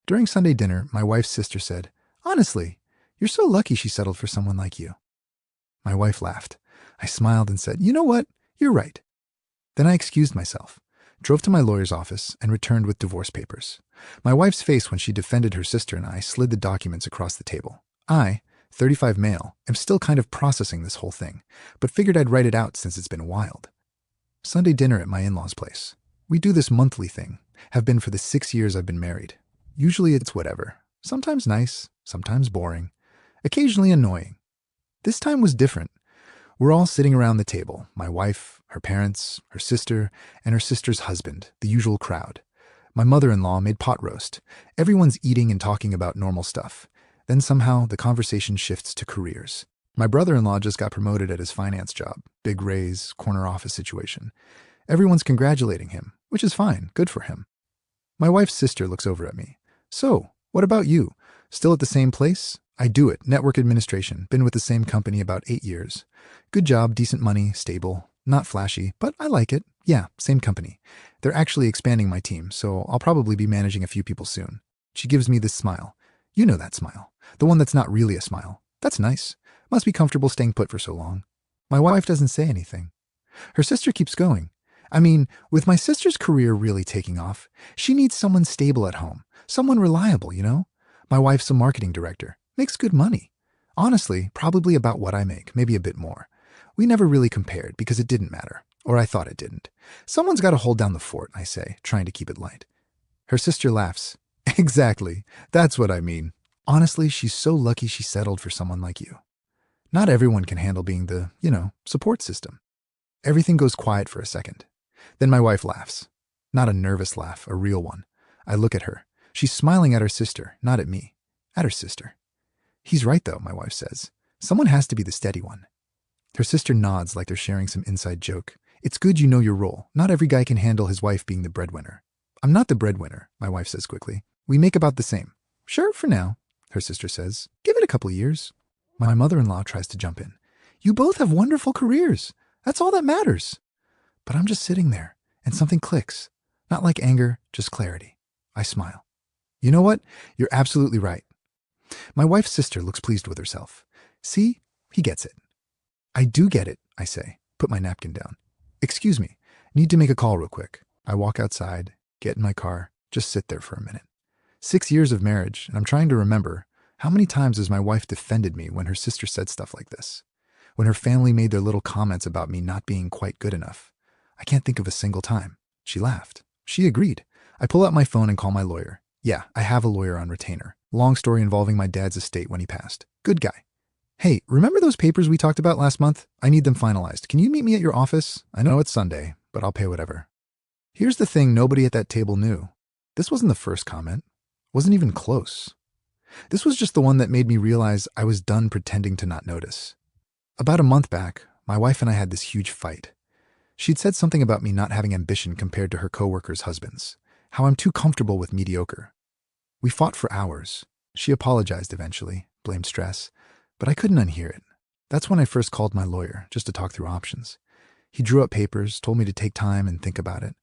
During Sunday dinner, my wife's sister said, "Honestly, you're so lucky she settled for someone like you." My wife laughed. I smiled and said, "You know what? You're right." Then I excused myself, drove to my lawyer's office, and returned with divorce papers. My wife's face when she defended her sister and I slid the documents across the table. I, 35 male, am still kind of processing this whole thing, but figured I'd write it out since it's been wild. Sunday dinner at my in-laws' place. We do this monthly thing, have been for the 6 years I've been married. Usually it's whatever. Sometimes nice, sometimes boring, occasionally annoying. This time was different. We're all sitting around the table, my wife, her parents, her sister, and her sister's husband, the usual crowd. My mother-in-law made pot roast. Everyone's eating and talking about normal stuff. Then somehow the conversation shifts to careers. My brother-in-law just got promoted at his finance job, big raise, corner office situation. Everyone's congratulating him, which is fine, good for him. My wife's sister looks over at me. "So, what about you? Still at the same place?" "I do it, network administration, been with the same company about 8 years. Good job, decent money, stable, not flashy, but I like it. Yeah, same company. They're actually expanding my team, so I'll probably be managing a few people soon." She gives me this smile. You know that smile. The one that's not really a smile. That's nice. Must be comfortable staying put for so long. My wife doesn't say anything. Her sister keeps going. I mean, with my sister's career really taking off, she needs someone stable at home, someone reliable, you know? My wife's a marketing director, makes good money. Honestly, probably about what I make, maybe a bit more. We never really compared because it didn't matter, or I thought it didn't. Someone's got to hold down the fort, I say, trying to keep it light. Her sister laughs. Exactly, that's what I mean. Honestly, she's so lucky she settled for someone like you. Not everyone can handle being the, support system. Everything goes quiet for a second. Then my wife laughs. Not a nervous laugh, a real one. I look at her. She's smiling at her sister, not at me. At her sister. "He's right, though," my wife says. "Someone has to be the steady one." Her sister nods like they're sharing some inside joke. "It's good you know your role. Not every guy can handle his wife being the breadwinner." "I'm not the breadwinner," my wife says quickly. "We make about the same." "Sure, for now," her sister says. "Give it a couple of years." My mother-in-law tries to jump in. "You both have wonderful careers. That's all that matters." But I'm just sitting there, and something clicks. Not like anger, just clarity. I smile. "You know what? You're absolutely right." My wife's sister looks pleased with herself. "See? He gets it." "I do get it," I say. Put my napkin down. "Excuse me. Need to make a call real quick." I walk outside, get in my car, just sit there for a minute. 6 years of marriage, and I'm trying to remember, how many times has my wife defended me when her sister said stuff like this? When her family made their little comments about me not being quite good enough? I can't think of a single time. She laughed. She agreed. I pull out my phone and call my lawyer. Yeah, I have a lawyer on retainer. Long story involving my dad's estate when he passed. Good guy. "Hey, remember those papers we talked about last month? I need them finalized. Can you meet me at your office? I know it's Sunday, but I'll pay whatever." Here's the thing nobody at that table knew. This wasn't the first comment. Wasn't even close. This was just the one that made me realize I was done pretending to not notice. About a month back, my wife and I had this huge fight. She'd said something about me not having ambition compared to her coworkers' husbands, how I'm too comfortable with mediocre. We fought for hours. She apologized eventually, blamed stress, but I couldn't unhear it. That's when I first called my lawyer, just to talk through options. He drew up papers, told me to take time and think about it.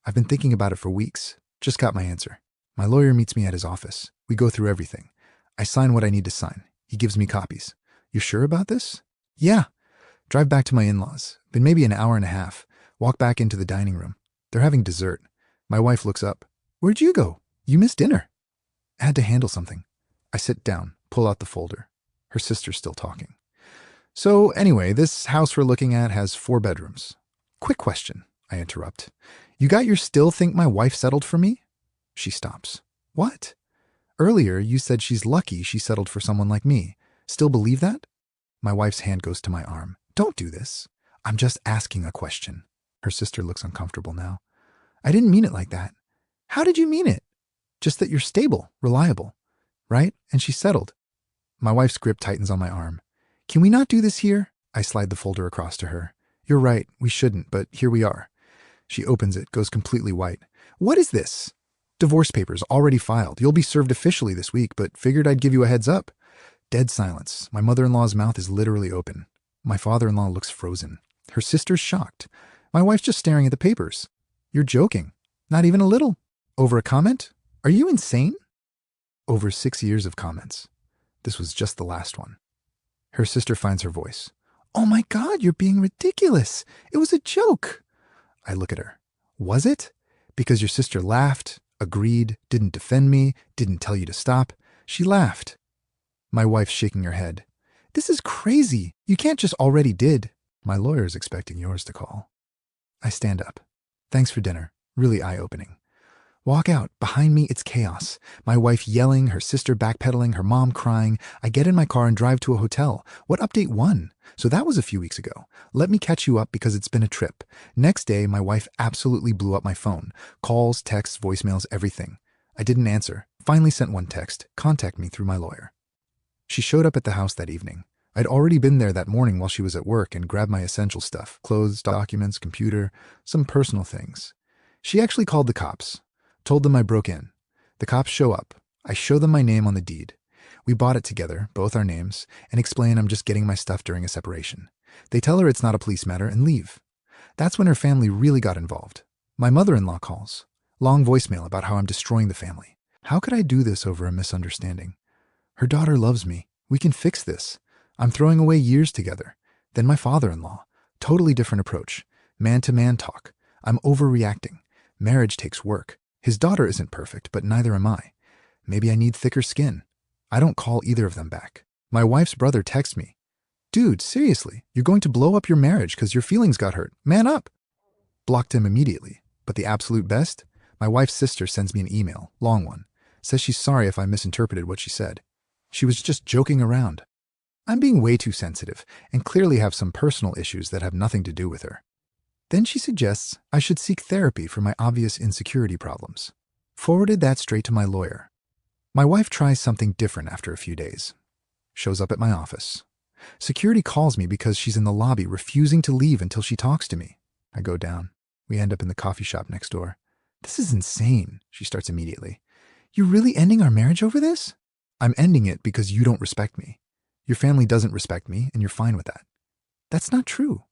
I've been thinking about it for weeks. Just got my answer. My lawyer meets me at his office. We go through everything. I sign what I need to sign. He gives me copies. "You sure about this?" "Yeah." Drive back to my in-laws. Been maybe an hour and a half. Walk back into the dining room. They're having dessert. My wife looks up. "Where'd you go? You missed dinner." I had to handle something. I sit down, pull out the folder. Her sister's still talking. "So anyway, this house we're looking at has 4 bedrooms. Quick question," I interrupt. "You got your still think my wife settled for me?" She stops. "What? Earlier you said she's lucky she settled for someone like me. Still believe that?" My wife's hand goes to my arm. "Don't do this. I'm just asking a question." Her sister looks uncomfortable now. "I didn't mean it like that." "How did you mean it?" "Just that you're stable, reliable, right? And she's settled." My wife's grip tightens on my arm. "Can we not do this here?" I slide the folder across to her. "You're right, we shouldn't, but here we are." She opens it, goes completely white. "What is this?" "Divorce papers, already filed. You'll be served officially this week, but figured I'd give you a heads up." Dead silence. My mother-in-law's mouth is literally open. My father-in-law looks frozen. Her sister's shocked. My wife's just staring at the papers. "You're joking." "Not even a little." "Over a comment? Are you insane?" Over 6 years of comments. This was just the last one. Her sister finds her voice. "Oh my God, you're being ridiculous. It was a joke." I look at her. "Was it? Because your sister laughed, agreed, didn't defend me, didn't tell you to stop. She laughed." My wife's shaking her head. "This is crazy. You can't just already did." "My lawyer's expecting yours to call." I stand up. "Thanks for dinner. Really eye-opening." Walk out. Behind me, it's chaos. My wife yelling, her sister backpedaling, her mom crying. I get in my car and drive to a hotel. What update 1? So that was a few weeks ago. Let me catch you up because it's been a trip. Next day, my wife absolutely blew up my phone. Calls, texts, voicemails, everything. I didn't answer. Finally sent one text. "Contact me through my lawyer." She showed up at the house that evening. I'd already been there that morning while she was at work and grabbed my essential stuff. Clothes, documents, computer, some personal things. She actually called the cops. Told them I broke in. The cops show up. I show them my name on the deed. We bought it together, both our names, and explain I'm just getting my stuff during a separation. They tell her it's not a police matter and leave. That's when her family really got involved. My mother-in-law calls. Long voicemail about how I'm destroying the family. How could I do this over a misunderstanding? Her daughter loves me. We can fix this. I'm throwing away years together. Then my father-in-law. Totally different approach. Man-to-man talk. I'm overreacting. Marriage takes work. His daughter isn't perfect, but neither am I. Maybe I need thicker skin. I don't call either of them back. My wife's brother texts me. "Dude, seriously, you're going to blow up your marriage because your feelings got hurt. Man up." Blocked him immediately. But the absolute best? My wife's sister sends me an email, long one. Says she's sorry if I misinterpreted what she said. She was just joking around. I'm being way too sensitive and clearly have some personal issues that have nothing to do with her. Then she suggests I should seek therapy for my obvious insecurity problems. Forwarded that straight to my lawyer. My wife tries something different after a few days. Shows up at my office. Security calls me because she's in the lobby refusing to leave until she talks to me. I go down. We end up in the coffee shop next door. "This is insane," she starts immediately. "You're really ending our marriage over this?" "I'm ending it because you don't respect me. Your family doesn't respect me, and you're fine with that." "That's not true.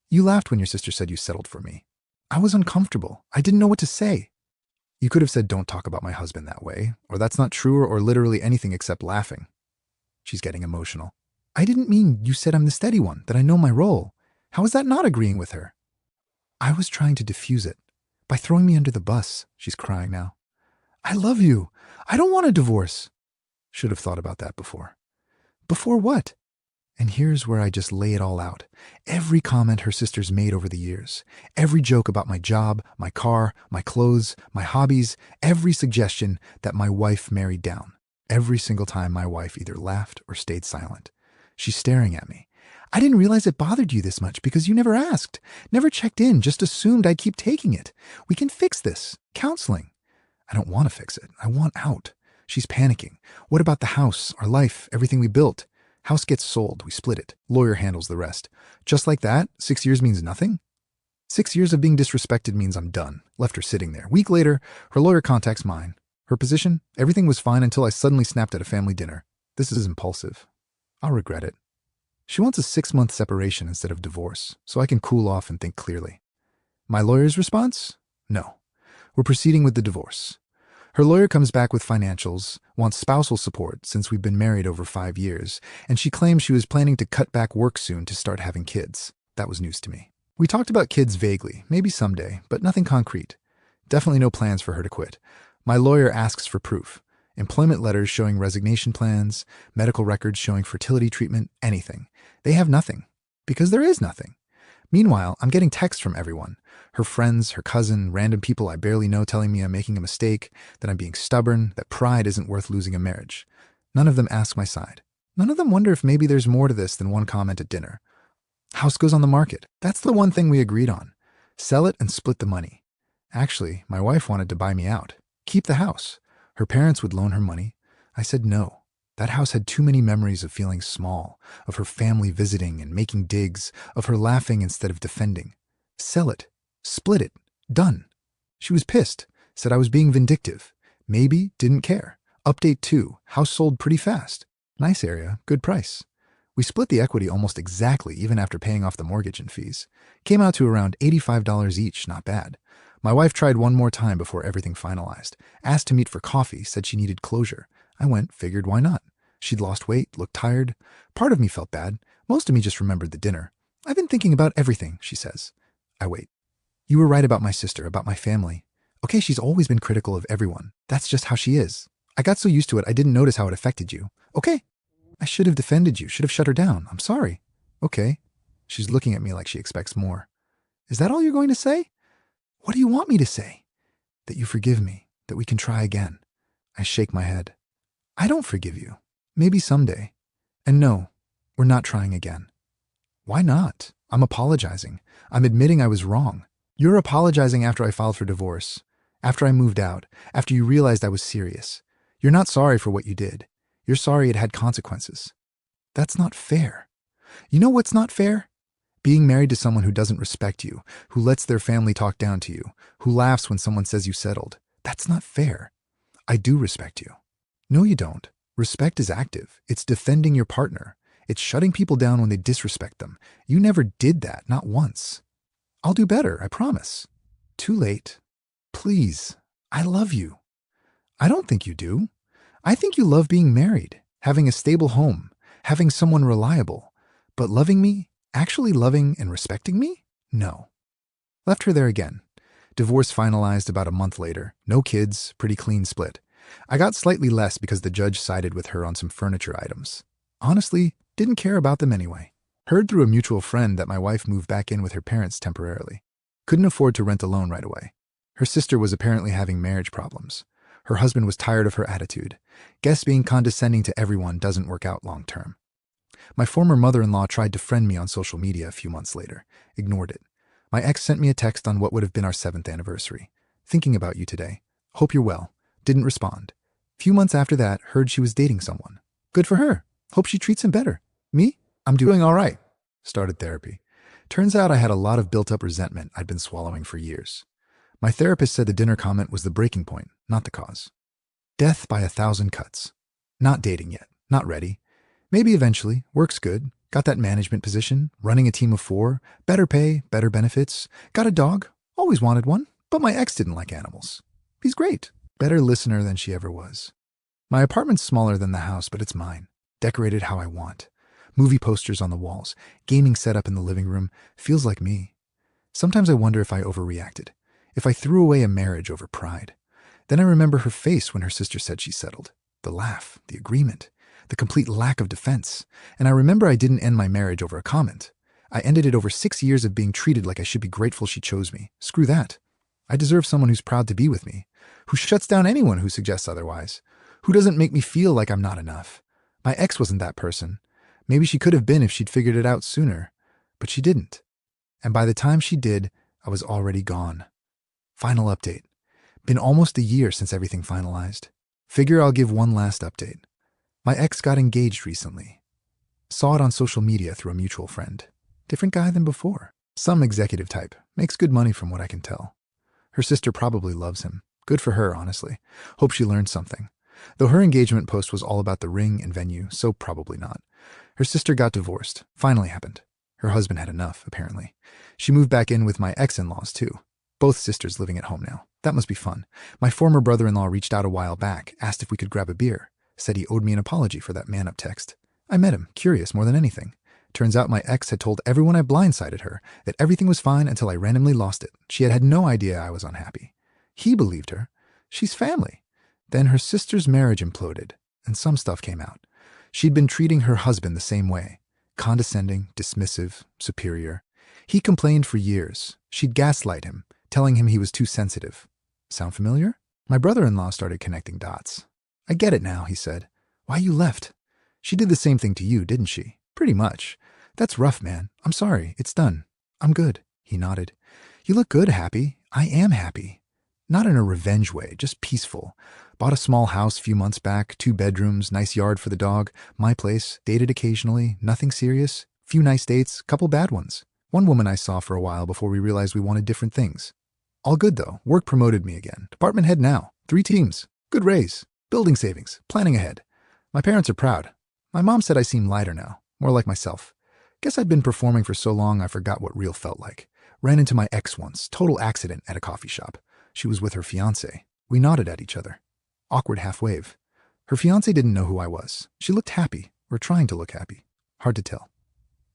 You laughed when your sister said you settled for me. I was uncomfortable. I didn't know what to say." "You could have said don't talk about my husband that way, or that's not true, or literally anything except laughing." She's getting emotional. "I didn't mean you said I'm the steady one, that I know my role. How is that not agreeing with her?" "I was trying to diffuse it. By throwing me under the bus." She's crying now. "I love you. I don't want a divorce." Should have thought about that before. Before what? And here's where I just lay it all out. Every comment her sisters made over the years. Every joke about my job, my car, my clothes, my hobbies. Every suggestion that my wife married down. Every single time my wife either laughed or stayed silent. She's staring at me. "I didn't realize it bothered you this much because you never asked. Never checked in, just assumed I'd keep taking it. We can fix this. Counseling." I don't want to fix it. I want out. She's panicking. What about the house, our life, everything we built? House gets sold, we split it. Lawyer handles the rest. Just like that, 6 years means nothing? 6 years of being disrespected means I'm done. Left her sitting there. Week later, her lawyer contacts mine. Her position? Everything was fine until I suddenly snapped at a family dinner. This is impulsive. I'll regret it. She wants a 6-month separation instead of divorce, so I can cool off and think clearly. My lawyer's response? No. We're proceeding with the divorce. Her lawyer comes back with financials, wants spousal support since we've been married over 5 years, and she claims she was planning to cut back work soon to start having kids. That was news to me. We talked about kids vaguely, maybe someday, but nothing concrete. Definitely no plans for her to quit. My lawyer asks for proof. Employment letters showing resignation plans, medical records showing fertility treatment, anything. They have nothing. Because there is nothing. Meanwhile, I'm getting texts from everyone. Her friends, her cousin, random people I barely know telling me I'm making a mistake, that I'm being stubborn, that pride isn't worth losing a marriage. None of them ask my side. None of them wonder if maybe there's more to this than one comment at dinner. House goes on the market. That's the one thing we agreed on. Sell it and split the money. Actually, my wife wanted to buy me out. Keep the house. Her parents would loan her money. I said no. That house had too many memories of feeling small, of her family visiting and making digs, of her laughing instead of defending. Sell it. Split it. Done. She was pissed. Said I was being vindictive. Maybe, didn't care. Update 2. House sold pretty fast. Nice area. Good price. We split the equity almost exactly even after paying off the mortgage and fees. Came out to around $85 each. Not bad. My wife tried one more time before everything finalized. Asked to meet for coffee. Said she needed closure. I went, figured why not? She'd lost weight, looked tired. Part of me felt bad. Most of me just remembered the dinner. I've been thinking about everything, she says. I wait. You were right about my sister, about my family. Okay, she's always been critical of everyone. That's just how she is. I got so used to it, I didn't notice how it affected you. Okay. I should have defended you, should have shut her down. I'm sorry. Okay. She's looking at me like she expects more. Is that all you're going to say? What do you want me to say? That you forgive me, that we can try again. I shake my head. I don't forgive you. Maybe someday. And no, we're not trying again. Why not? I'm apologizing. I'm admitting I was wrong. You're apologizing after I filed for divorce, after I moved out, after you realized I was serious. You're not sorry for what you did. You're sorry it had consequences. That's not fair. You know what's not fair? Being married to someone who doesn't respect you, who lets their family talk down to you, who laughs when someone says you settled. That's not fair. I do respect you. No, you don't. Respect is active. It's defending your partner. It's shutting people down when they disrespect them. You never did that, not once. I'll do better, I promise. Too late. Please, I love you. I don't think you do. I think you love being married, having a stable home, having someone reliable. But loving me, actually loving and respecting me? No. Left her there again. Divorce finalized about a month later. No kids, pretty clean split. I got slightly less because the judge sided with her on some furniture items. Honestly, didn't care about them anyway. Heard through a mutual friend that my wife moved back in with her parents temporarily. Couldn't afford to rent alone right away. Her sister was apparently having marriage problems. Her husband was tired of her attitude. Guess being condescending to everyone doesn't work out long term. My former mother-in-law tried to friend me on social media a few months later. Ignored it. My ex sent me a text on what would have been our 7th anniversary. Thinking about you today. Hope you're well. Didn't respond. Few months after that, heard she was dating someone. Good for her. Hope she treats him better. Me? I'm doing all right. Started therapy. Turns out I had a lot of built-up resentment I'd been swallowing for years. My therapist said the dinner comment was the breaking point, not the cause. Death by 1,000 cuts. Not dating yet. Not ready. Maybe eventually. Works good. Got that management position. Running a team of 4. Better pay. Better benefits. Got a dog. Always wanted one. But my ex didn't like animals. He's great. Better listener than she ever was. My apartment's smaller than the house, but it's mine. Decorated how I want. Movie posters on the walls. Gaming setup in the living room. Feels like me. Sometimes I wonder if I overreacted. If I threw away a marriage over pride. Then I remember her face when her sister said she settled. The laugh. The agreement. The complete lack of defense. And I remember I didn't end my marriage over a comment. I ended it over 6 years of being treated like I should be grateful she chose me. Screw that. I deserve someone who's proud to be with me. Who shuts down anyone who suggests otherwise. Who doesn't make me feel like I'm not enough. My ex wasn't that person. Maybe she could have been if she'd figured it out sooner. But she didn't. And by the time she did, I was already gone. Final update. Been almost a year since everything finalized. Figure I'll give one last update. My ex got engaged recently. Saw it on social media through a mutual friend. Different guy than before. Some executive type. Makes good money from what I can tell. Her sister probably loves him. Good for her, honestly. Hope she learned something. Though her engagement post was all about the ring and venue, so probably not. Her sister got divorced. Finally happened. Her husband had enough, apparently. She moved back in with my ex-in-laws, too. Both sisters living at home now. That must be fun. My former brother-in-law reached out a while back, asked if we could grab a beer. Said he owed me an apology for that man-up text. I met him, curious more than anything. Turns out my ex had told everyone I blindsided her that everything was fine until I randomly lost it. She had no idea I was unhappy. He believed her. She's family. Then her sister's marriage imploded, and some stuff came out. She'd been treating her husband the same way. Condescending, dismissive, superior. He complained for years. She'd gaslight him, telling him he was too sensitive. Sound familiar? My brother-in-law started connecting dots. I get it now, he said. Why you left? She did the same thing to you, didn't she? Pretty much. That's rough, man. I'm sorry. It's done. I'm good. He nodded. You look good, happy. I am happy. Not in a revenge way, just peaceful. Bought a small house a few months back, 2 bedrooms, nice yard for the dog, my place, dated occasionally, nothing serious, few nice dates, couple bad ones. One woman I saw for a while before we realized we wanted different things. All good though. Work promoted me again. Department head now. 3 teams. Good raise. Building savings. Planning ahead. My parents are proud. My mom said I seem lighter now. More like myself. Guess I'd been performing for so long I forgot what real felt like. Ran into my ex once. Total accident at a coffee shop. She was with her fiancé. We nodded at each other. Awkward half wave. Her fiancé didn't know who I was. She looked happy, or trying to look happy. Hard to tell.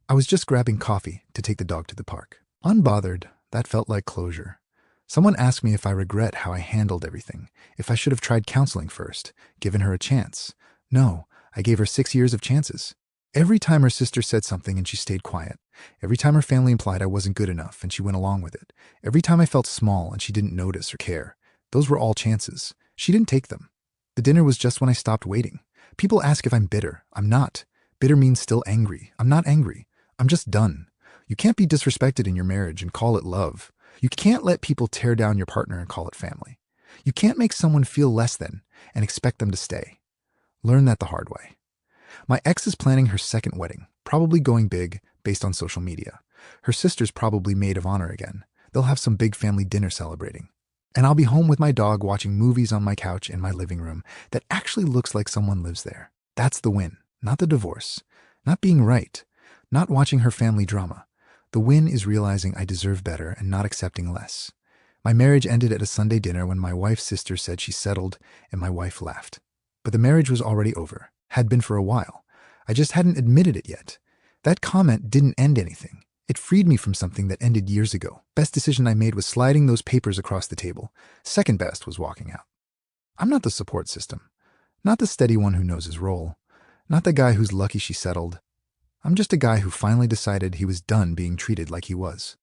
I was just grabbing coffee to take the dog to the park. Unbothered, that felt like closure. Someone asked me if I regret how I handled everything, if I should have tried counseling first, given her a chance. No, I gave her 6 years of chances. Every time her sister said something and she stayed quiet. Every time her family implied I wasn't good enough and she went along with it. Every time I felt small and she didn't notice or care. Those were all chances. She didn't take them. The dinner was just when I stopped waiting. People ask if I'm bitter. I'm not. Bitter means still angry. I'm not angry. I'm just done. You can't be disrespected in your marriage and call it love. You can't let people tear down your partner and call it family. You can't make someone feel less than and expect them to stay. Learn that the hard way. My ex is planning her second wedding, probably going big based on social media. Her sister's probably maid of honor again. They'll have some big family dinner celebrating. And I'll be home with my dog watching movies on my couch in my living room that actually looks like someone lives there. That's the win, not the divorce, not being right, not watching her family drama. The win is realizing I deserve better and not accepting less. My marriage ended at a Sunday dinner when my wife's sister said she settled and my wife laughed. But the marriage was already over, had been for a while. I just hadn't admitted it yet. That comment didn't end anything. It freed me from something that ended years ago. Best decision I made was sliding those papers across the table. Second best was walking out. I'm not the support system. Not the steady one who knows his role. Not the guy who's lucky she settled. I'm just a guy who finally decided he was done being treated like he was.